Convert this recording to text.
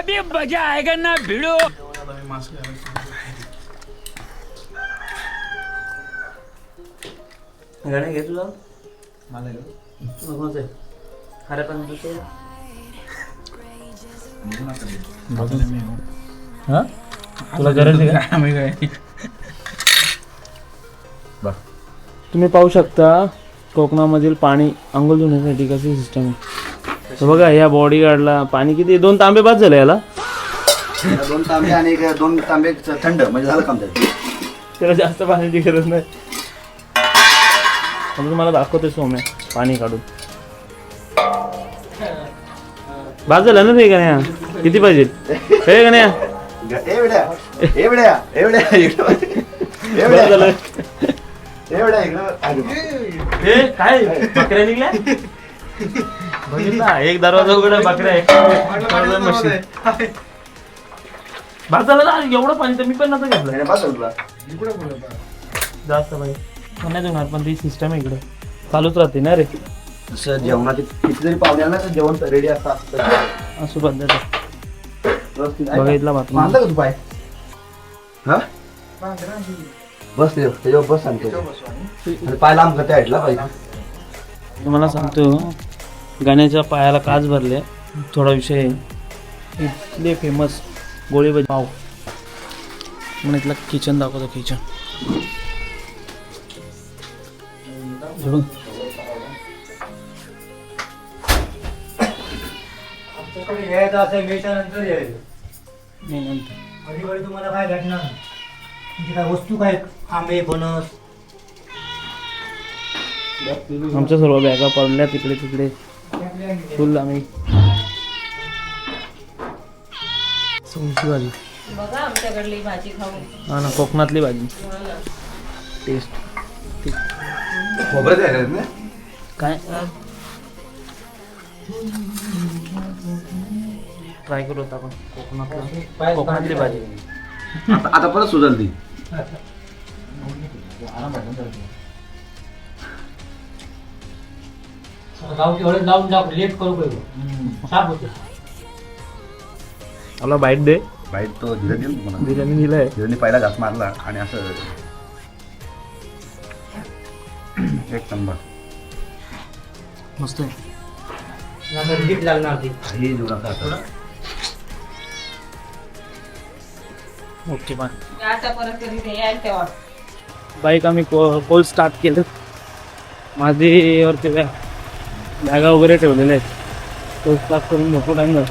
अभी मजा आएगा ना भिड़ो. गाणे घे तुला मला अरे पण हा तुला गरज आहे का? तुम्ही पाहू शकता कोकणामधील पाणी अंघोळ धुण्यासाठी कशी सिस्टम आहे. तर बघा या बॉडी गार्डला पाणी किती 2 तांबे बाद झाले याला. 2 तांबे आणि 2 तांबे थंड म्हणजे झालं काम त्याला जास्त पाण्याची गरज नाही. तुम्हाला दाखवते सोम्या पाणी काढून बाद झालं ना ते गाण्या किती पाहिजे हे गाण्या काय बकऱ्या निघल्या बघितला एक दरवाजा उघडा बकऱ्या आहे. बाद झालं ना एवढं पाणी तर मी पण नव्हतं घेतलं जास्त पाहिजे नाही देणार पण ती सिस्टम आहे इकडे चालूच राहते ना रे. जेवणाची किती जरी पाहुणे आला तर जेवण रेडी असतात असं पद्धत बघितला बात मानला का तू पाय हा बस त्याच्यावर बस सांगतो पाय लांब करता ऐकला पाहिजे. तुम्हाला सांगतो गाण्याच्या पायाला काच भरले थोडा विषय आहे. इथले फेमस गोळीबाजी पाव म्हणून इथलं किचन दाखवतो. किचन यायचं असं वेळच्या नंतर यायचं तुम्हाला काय भेटणार म्हणजे काय वस्तू काय आंबे फणस आमच्या सर्व बॅगा पडल्या तिकडे तिकडे फुल आम्ही सोमची भाजी बघा आमच्याकडली भाजी खाऊन. हा ना कोकणातली भाजी टेस्ट काय ट्राय करू आता आपण कोकणातली भाजी. आता परत सुधारल ती गावची हळद लावून जाऊ लेट करू साफ होते. मला बाईट दे. बाईट तो धीरे दिल तुम्हाला बिर्याणी दिलाय धीरेने पहिला घास मारला आणि असं एक नंबर मस्त आहे. रिपीट लागणार ती काही जेवणाचा ओके बाय. आता परत कधी यायला तेव्हा बाईक आम्ही कोल स्टार्ट केलं. माझी वरती बॅगा वगैरे ठेवलेले आहेत. कोल स्टार्ट करून भरपूर टाईम झाला.